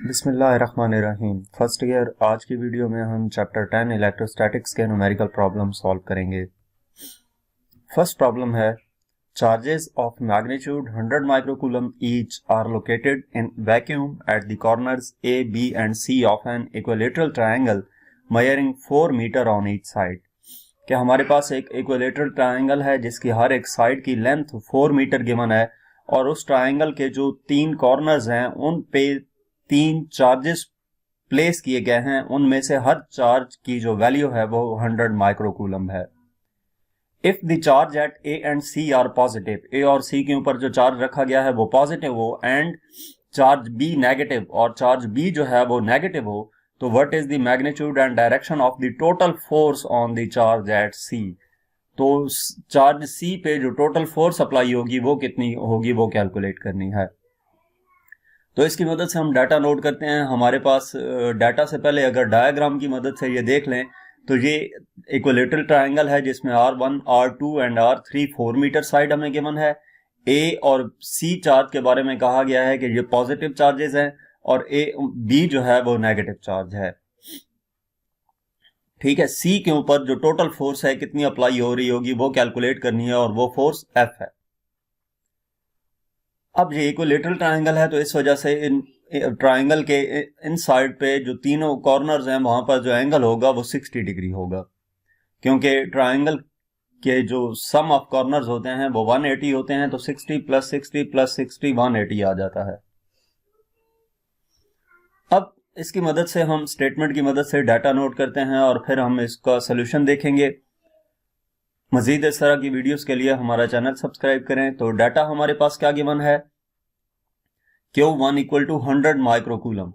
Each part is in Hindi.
बिस्मिल्लाहिर्रहमानिर्रहीम। फर्स्ट ईयर आज की वीडियो में हम चैप्टर 10 इलेक्ट्रोस्टैटिक्स के न्यूमेरिकल प्रॉब्लम सॉल्व करेंगे। फर्स्ट प्रॉब्लम है charges of magnitude 100 microcoulomb each are located in vacuum at the corners A B and C of an equilateral triangle measuring 4 metre on each side. कि हमारे पास एक इक्विलेटरल ट्रायंगल है जिसकी हर एक साइड की लेंथ 4 मीटर गिवन है और उस ट्रायंगल के जो 3 कॉर्नर्स हैं उन पे 3 चार्जेस प्लेस किए गए हैं। उनमें से हर चार्ज की जो वैल्यू है वो 100 माइक्रोकूलम है। If the charge at A and C are positive, A और सी के ऊपर जो चार्ज रखा गया है वो पॉजिटिव हो एंड चार्ज बी नेगेटिव और चार्ज बी जो है वो नेगेटिव हो, तो what is the magnitude and direction of the total force on the charge at C. तो चार्ज सी पे जो टोटल फोर्स अप्लाई होगी वो कितनी होगी वो कैलकुलेट करनी है। तो इसकी मदद से हम डाटा नोट करते हैं। हमारे पास डाटा से पहले अगर डायग्राम की मदद से ये देख लें तो ये इक्विलेटरल ट्रायंगल है जिसमें R1, R2 and R3 4 metre side हमें गिवन है। ए और सी चार्ज के बारे में कहा गया है कि ये पॉजिटिव चार्जेस हैं और बी जो है वो नेगेटिव चार्ज है। ठीक है, सी के ऊपर जो टोटल फोर्स है कितनी अप्लाई हो रही होगी वो कैलकुलेट करनी है और वो फोर्स F है। अब ये इक्विलेटरल ट्रायंगल है तो इस वजह से इन ट्रायंगल के इन साइड पे जो तीनों कॉर्नर्स हैं वहां पर जो एंगल होगा वो 60 डिग्री होगा, क्योंकि ट्रायंगल के जो सम ऑफ कॉर्नर्स होते हैं वो 180 होते हैं। तो 60 प्लस 60 प्लस 60 180 आ जाता है। अब इसकी मदद से हम स्टेटमेंट की मदद से डाटा नोट करते हैं और फिर हम इसका सोल्यूशन देखेंगे। मजीद इस तरह की वीडियोस के लिए हमारा चैनल सब्सक्राइब करें। तो डाटा हमारे पास क्या गिवन है, Q1 equal to 100 microcoulomb.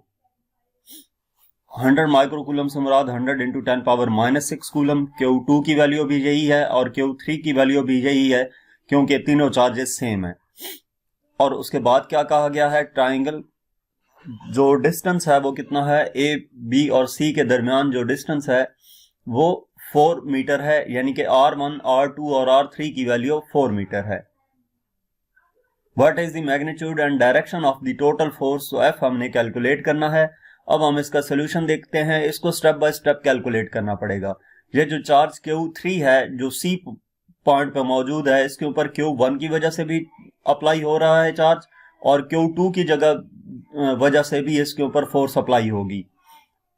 100 microcoulomb से मुराद 100 इंटू 10 पावर -6 कूलम। Q2 की वैल्यू भी यही है और Q3 की वैल्यू भी यही है क्योंकि तीनों चार्जेस सेम है। और उसके बाद क्या कहा गया है, ट्राइंगल जो डिस्टेंस है वो कितना है, ए बी और सी के दरमियान जो डिस्टेंस है वो 4 मीटर है, यानी कि R1, R2 और R3 की वैल्यू 4 मीटर है। What is the magnitude and direction of the total force, तो F हमने कैलकुलेट करना है। अब हम इसका सोल्यूशन देखते हैं। इसको स्टेप बाय स्टेप कैलकुलेट करना पड़ेगा। ये जो चार्ज Q3 है जो C पॉइंट पे मौजूद है, इसके ऊपर Q1 की वजह से भी अप्लाई हो रहा है चार्ज और Q2 की जगह वजह से भी इसके ऊपर फोर्स अप्लाई होगी।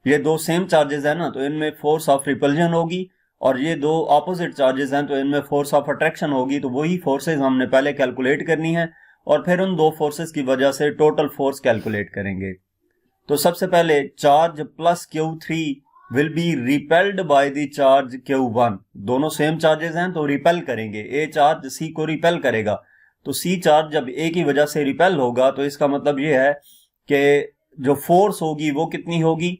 ये दो सेम चार्जेस है ना, तो इनमें फोर्स ऑफ रिपल्जन होगी और ये दो ऑपोजिट चार्जेस हैं तो इनमें फोर्स ऑफ अट्रैक्शन होगी। तो वही फोर्सेस हमने पहले कैलकुलेट करनी है और फिर उन दो फोर्सेस की वजह से टोटल फोर्स कैलकुलेट करेंगे। तो सबसे पहले charge plus Q3 will be repelled by the charge Q1। दोनों सेम चार्जेस हैं तो रिपेल करेंगे। ए चार्ज सी को रिपेल करेगा, तो सी चार्ज जब ए की वजह से रिपेल होगा तो इसका मतलब ये है कि जो फोर्स होगी वो कितनी होगी,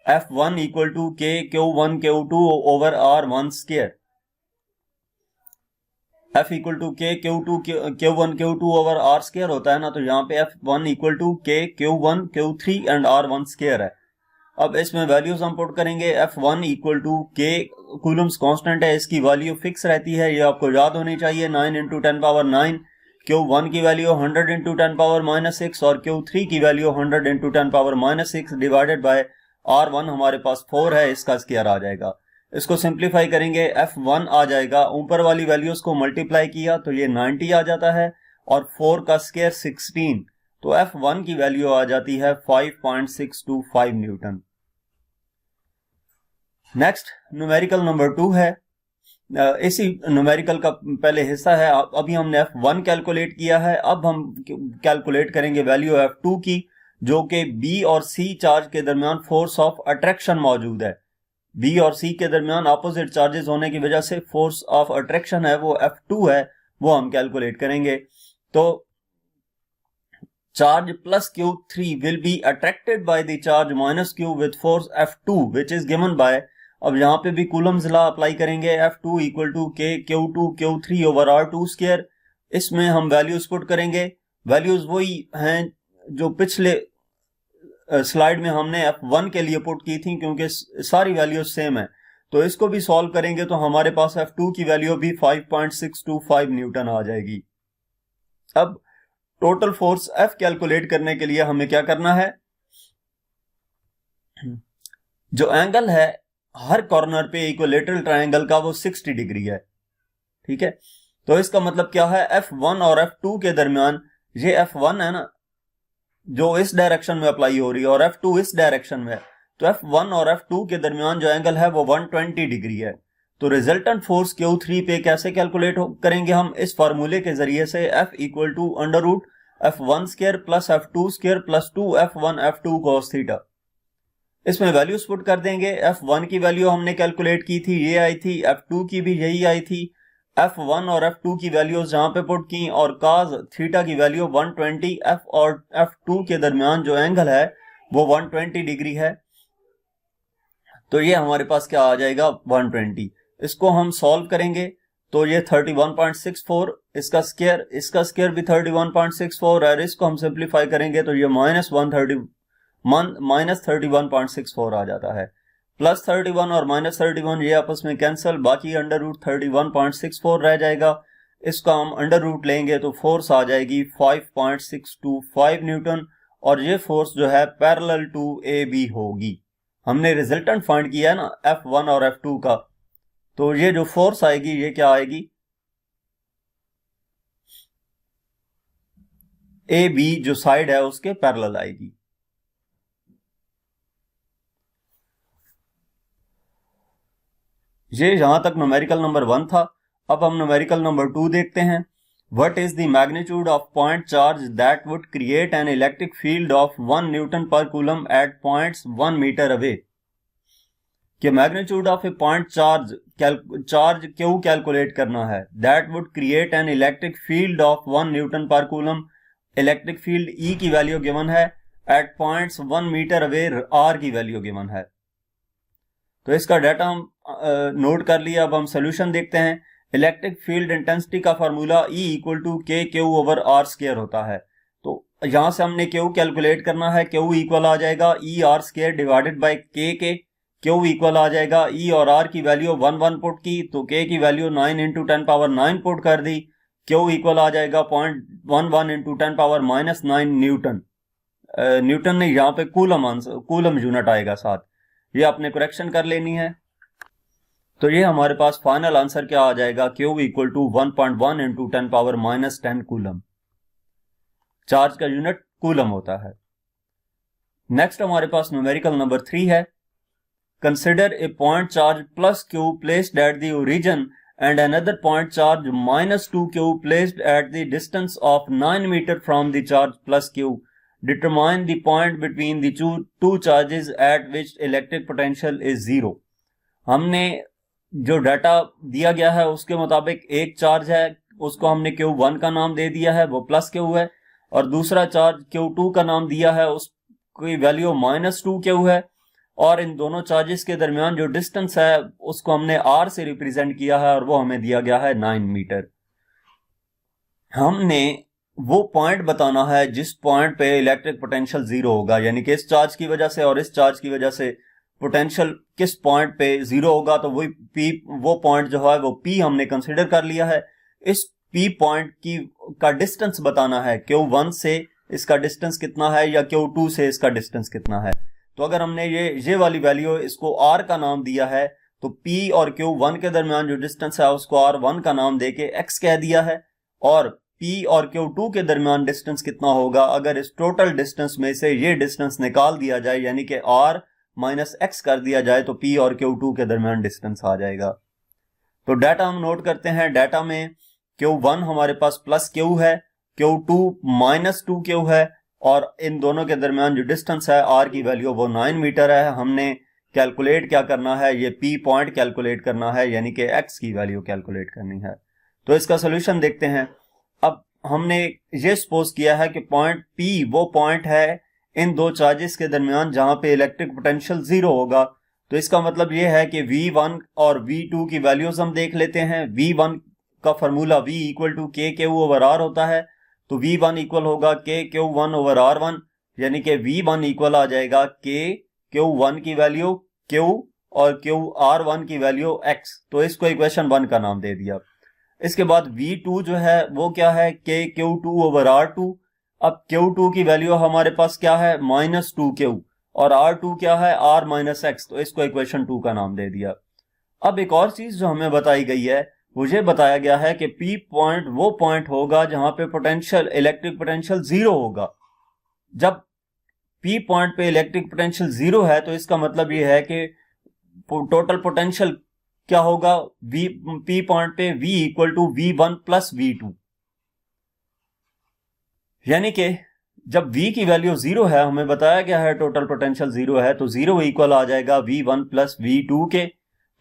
F1 equal to k Q1 Q2 over R1 square. F equal to k Q1 Q2 over R square होता है ना, तो यहाँ पे F1 equal to k Q1 Q3 and R1 square है। अब इसमें वैल्यूज हम पुट करेंगे। F1 इक्वल टू के कूलम्स कांस्टेंट है, इसकी वैल्यू फिक्स रहती है, ये आपको याद होनी चाहिए, 9 इंटू 10 पावर 9। Q1 की वैल्यू 100 इंटू 10 पावर -6 और Q3 की value 100 into 10 power -6 divided by R1 हमारे पास 4 है, इसका स्क्वायर आ जाएगा। इसको सिंप्लीफाई करेंगे, F1 आ जाएगा, ऊपर वाली वैल्यूज को मल्टीप्लाई किया तो ये 90 आ जाता है और 4 का स्क्वायर 16, तो F1 की वैल्यू आ जाती है 5.625 न्यूटन। नेक्स्ट न्यूमेरिकल नंबर 2 है। इसी न्यूमेरिकल का पहले हिस्सा है। अभी हमने F1 कैलकुलेट किया है, अब हम कैलकुलेट करेंगे वैल्यू F2 की, जो कि बी और सी चार्ज के दरमियान फोर्स ऑफ अट्रैक्शन मौजूद है। बी और सी के दरमियान ऑपोजिट चार्जेस होने की वजह से फोर्स ऑफ अट्रैक्शन है वो F2 है, वो हम कैलकुलेट करेंगे। तो charge plus Q3 will be attracted by the charge minus Q with force F2 which is given by, अब यहां पे भी कूलम्स लॉ अप्लाई करेंगे, F2 इक्वल टू के Q2 Q3 over R2 square. इसमें हम वैल्यूज पुट करेंगे। वैल्यूज वही हैं जो पिछले स्लाइड में हमने F1 के लिए पुट की थी, क्योंकि सारी वैल्यूज सेम है। तो इसको भी सॉल्व करेंगे तो हमारे पास F2 की वैल्यू भी 5.625 न्यूटन आ जाएगी। अब टोटल फोर्स F कैलकुलेट करने के लिए हमें क्या करना है, जो एंगल है हर कॉर्नर पे इक्विलेटरल ट्रायंगल का वो 60 डिग्री है, ठीक है। तो इसका मतलब क्या है, F1 और F2 के दरमियान, ये F1 है ना जो इस डायरेक्शन में अप्लाई हो रही है और F2 इस डायरेक्शन में है, तो F1 और F2 के दरमियान जो एंगल है वो 120 डिग्री है। तो रिजल्टेंट फोर्स Q3 पे कैसे कैलकुलेट करेंगे हम, इस फार्मूले के जरिए से F equal to under root F1 square plus F2 square plus 2F1 F2 cos theta. इसमें वैल्यूज पुट कर देंगे। F1 की वैल्यू हमने कैलकुलेट की थी, ये आई थी, F2 की भी यही आई थी। F1 और F2 की वैल्यूज जहां पे पुट की और cos थीटा की वैल्यू 120, F और F2 के दरमियान जो एंगल है वो 120 डिग्री है। तो ये हमारे पास क्या आ जाएगा 120। इसको हम सॉल्व करेंगे तो ये 31.64, इसका स्क्वायर भी 31.64 है। इसको हम सिंप्लीफाई करेंगे तो ये माइनस 31.64 आ जाता है। प्लस 31 और माइनस 31 ये आपस में कैंसिल, बाकी अंडर रूट 31.64 रह जाएगा। इसका हम अंडर रूट लेंगे तो फोर्स आ जाएगी 5.625 न्यूटन, और ये फोर्स जो है पैरेलल टू ए बी होगी। हमने रिजल्टेंट फाइंड किया है ना F1 और F2 का, तो ये जो फोर्स आएगी ये क्या आएगी, ए बी जो साइड है उसके पैरेलल आएगी। ये यहां तक न्यूमेरिकल नंबर 1 था। अब हम न्यूमेरिकल नंबर 2 देखते हैं। What is the magnitude of point charge that would create an electric field of 1 newton per coulomb at points 1 metre away. कि magnitude of a point charge क्यों कैलकुलेट करना है, that would create an electric field of 1 newton per coulomb. Electric field E की वैल्यू गिवन है, at points 1 metre away R की वैल्यू गिवन है। तो इसका डाटा हम नोट कर लिया। अब हम सोल्यूशन देखते हैं। इलेक्ट्रिक फील्ड इंटेंसिटी का फार्मूला E इक्वल टू के क्यू ओवर आर स्क्वायर होता है। तो यहां से हमने क्यू कैलकुलेट करना है। क्यू इक्वल आ जाएगा E R square divided by के। क्यू इक्वल आ जाएगा ई और आर की वैल्यू 1 पुट की तो के की वैल्यू 9 इंटू 10 पावर 9 पुट कर दी। क्यू इक्वल आ जाएगा 0.11 into 10 power minus 9 Newton. Newton नहीं, यहाँ पे कूलम यूनिट आएगा साथ, ये आपने करेक्शन कर लेनी है। तो ये हमारे पास फाइनल आंसर क्या आ जाएगा, Q equal to 1.1 into 10 power minus 10 coulomb. Charge का यूनिट कूलम होता है। नेक्स्ट हमारे पास न्यूमेरिकल नंबर 3 है। Consider a point charge plus Q placed at the origin and another point charge minus 2 Q placed at the distance of 9 metre from the charge plus Q. Determine the point between the two charges at which electric potential is zero. हमने जो डाटा दिया गया है उसके मुताबिक एक चार्ज है, उसको हमने Q1 का नाम दे दिया है, वो प्लस क्यू है, और दूसरा चार्ज Q2 का नाम दिया है, उसकी वैल्यू माइनस 2 क्यू है, और इन दोनों चार्जेस के दरमियान जो डिस्टेंस है उसको हमने R से रिप्रेजेंट किया है और वो हमें दिया गया है 9 मीटर। हमने वो पॉइंट बताना है जिस पॉइंट पे इलेक्ट्रिक पोटेंशियल जीरो होगा, यानी कि इस चार्ज की वजह से और इस चार्ज की वजह से पोटेंशियल किस पॉइंट पे जीरो होगा। तो वो पॉइंट जो है वो P हमने कंसीडर कर लिया है। इस P पॉइंट का डिस्टेंस बताना है, Q1 से इसका डिस्टेंस कितना है या Q2 से इसका डिस्टेंस कितना है। तो अगर हमने ये वाली वैल्यू इसको R का नाम दिया है तो P और Q1 के दरमियान जो डिस्टेंस है उसको R1 का नाम देके X कह दिया है, और P और Q2 के दरमियान डिस्टेंस कितना होगा अगर इस टोटल डिस्टेंस में से ये डिस्टेंस निकाल दिया जाए, यानी कि R माइनस एक्स कर दिया जाए, तो P और Q2 के दरमियान डिस्टेंस आ जाएगा। तो डाटा हम नोट करते हैं। डाटा में Q1 हमारे पास प्लस Q है, Q2 माइनस 2 Q है, और इन दोनों के दरमियान जो डिस्टेंस है R की वैल्यू वो 9 मीटर है। हमने कैलकुलेट क्या करना है, ये P पॉइंट कैलकुलेट करना है, यानी कि X की वैल्यू कैलकुलेट करनी है। तो इसका सोल्यूशन देखते हैं। अब हमने ये सपोज किया है कि पॉइंट P वो पॉइंट है इन दो चार्जेस के दरमियान जहां पे इलेक्ट्रिक पोटेंशियल जीरो होगा। तो इसका मतलब यह है कि V1 और V2 की वैल्यूज हम देख लेते हैं। V1 का फॉर्मूला V इक्वल टू के क्यू ओवर R होता है, तो V1 इक्वल होगा के Q1 ओवर R1, यानी कि V1 इक्वल आ जाएगा के Q1 की वैल्यू Q और Q R1 की वैल्यू X। तो इसको इक्वेशन 1 का नाम दे दिया। इसके बाद V2 जो है वो क्या है, के Q2 ओवर R2। अब Q2 की वैल्यू हमारे पास क्या है, माइनस 2 क्यू, और R2 क्या है, R माइनस एक्स, तो इसको इक्वेशन 2 का नाम दे दिया। अब एक और चीज जो हमें बताई गई है, मुझे बताया गया है कि P पॉइंट वो पॉइंट होगा जहां पे पोटेंशियल, इलेक्ट्रिक पोटेंशियल जीरो होगा। जब P पॉइंट पे इलेक्ट्रिक पोटेंशियल जीरो है तो इसका मतलब ये है कि टोटल पोटेंशियल क्या होगा, P पॉइंट पे V equal to V1 plus V2, यानी कि जब V की वैल्यू जीरो है, हमें बताया गया है टोटल पोटेंशियल जीरो है, तो जीरो इक्वल आ जाएगा V1 प्लस V2 के,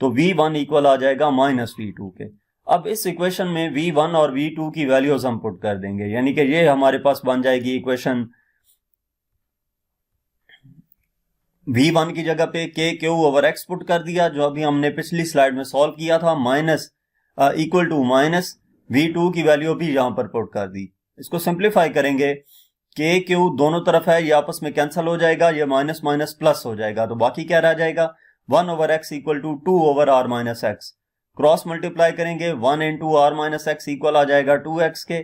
तो V1 इक्वल आ जाएगा माइनस V2 के। अब इस इक्वेशन में V1 और V2 की वैल्यूज हम पुट कर देंगे, यानी कि ये हमारे पास बन जाएगी इक्वेशन। V1 की जगह पे K Q over X put कर दिया, जो अभी हमने पिछली स्लाइड में सॉल्व किया था, minus equal to minus V2 की वैल्यू भी यहां पर पुट कर दी। इसको सिंप्लीफाई करेंगे, K Q दोनों तरफ है, ये आपस में कैंसिल हो जाएगा, ये माइनस माइनस प्लस हो जाएगा, तो बाकी क्या रह जाएगा, 1 over X equal to 2 over R minus X. Cross multiply करेंगे, 1 into R minus X equal आ जाएगा 2x के,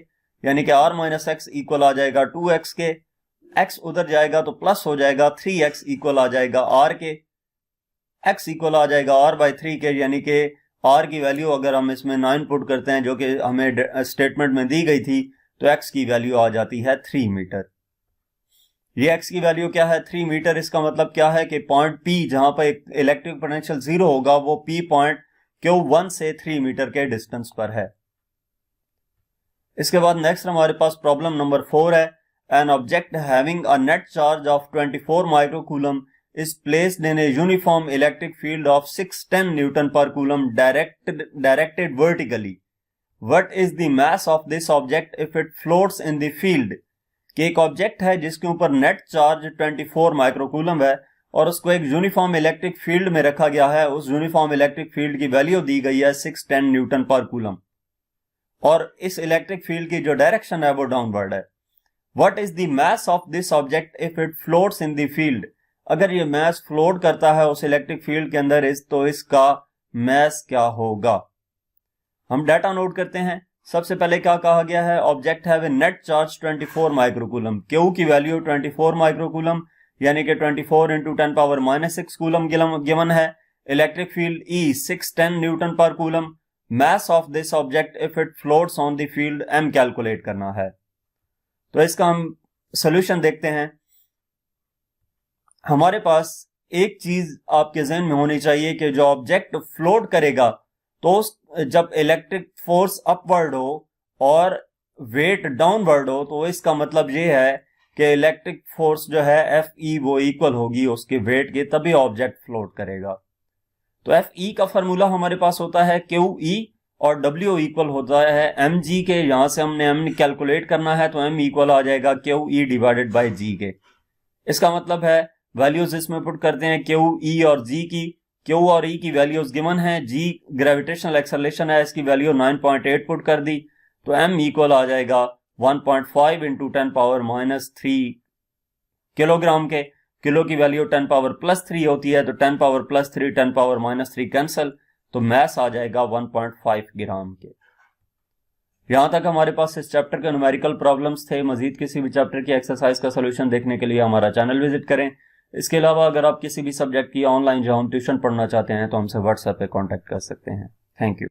यानी कि आर माइनस एक्स इक्वल आ जाएगा 2x के। x उधर जाएगा तो प्लस हो जाएगा, 3x इक्वल आ जाएगा r के, x इक्वल आ जाएगा r बाई 3 के, यानी कि r की वैल्यू अगर हम इसमें 9 पुट करते हैं जो कि हमें स्टेटमेंट में दी गई थी, तो x की वैल्यू आ जाती है 3 मीटर। ये x की वैल्यू क्या है, 3 मीटर। इसका मतलब क्या है कि पॉइंट P जहां पर इलेक्ट्रिक पोटेंशियल जीरो होगा, वो P पॉइंट Q1 से 3 मीटर के डिस्टेंस पर है। इसके बाद नेक्स्ट हमारे पास प्रॉब्लम नंबर 4 है। An object having a net charge of 24 microcoulomb is placed in a uniform electric field of 610 Newton per coulomb directed vertically. What is the mass of this object if it floats in the field? कि एक ऑब्जेक्ट है जिसके ऊपर नेट चार्ज 24 माइक्रोकूलम है और उसको एक यूनिफॉर्म इलेक्ट्रिक फील्ड में रखा गया है। उस यूनिफॉर्म इलेक्ट्रिक फील्ड की वैल्यू दी गई है 610 न्यूटन पर कूलम, और इस इलेक्ट्रिक फील्ड की जो डायरेक्शन है वो डाउनवर्ड है। What is the mass of this object if it floats in the field? अगर ये मास फ्लोट करता है उस इलेक्ट्रिक फील्ड के अंदर, तो इसका मास क्या होगा? हम डाटा नोट करते हैं। सबसे पहले क्या कहा गया है, object have a net charge 24 microcoulomb. Q की वैल्यू 24 माइक्रोकूलम, यानी कि 24 into 10 power minus 6 coulomb given है। Electric field E 610 Newton per coulomb. Mass of this object if it floats on the field M calculate करना है। तो इसका हम सोल्यूशन देखते हैं। हमारे पास एक चीज आपके जहन में होनी चाहिए कि जो ऑब्जेक्ट फ्लोट करेगा, तो जब इलेक्ट्रिक फोर्स अपवर्ड हो और वेट डाउनवर्ड हो, तो इसका मतलब ये है कि इलेक्ट्रिक फोर्स जो है Fe वो इक्वल होगी उसके वेट के, तभी ऑब्जेक्ट फ्लोट करेगा। तो Fe का फॉर्मूला हमारे पास होता है QE और W इक्वल होता है mg के। यहां से हमने m कैलकुलेट करना है, तो m इक्वल आ जाएगा QE डिवाइडेड बाय g के। इसका मतलब है वैल्यूज इसमें पुट करते हैं QE और g की। Q और E की वैल्यूज गिवन है, G ग्रेविटेशनल एक्सेलरेशन है, इसकी वैल्यू 9.8 पुट कर दी, तो M इक्वल आ जाएगा 1.5 इंटू 10 पावर माइनस 3 किलोग्राम के। किलो की वैल्यू 10 पावर प्लस 3 होती है, तो 10 power plus 3 10 power minus 3 cancel, तो मैस आ जाएगा 1.5 ग्राम के। यहां तक हमारे पास इस चैप्टर के न्यूमेरिकल प्रॉब्लम्स थे। मजीद किसी भी चैप्टर की एक्सरसाइज का सोल्यूशन देखने के लिए हमारा चैनल विजिट करें। इसके अलावा अगर आप किसी भी सब्जेक्ट की ऑनलाइन जो हम ट्यूशन पढ़ना चाहते हैं, तो हमसे व्हाट्सएप पे कांटेक्ट कर सकते हैं। Thank you.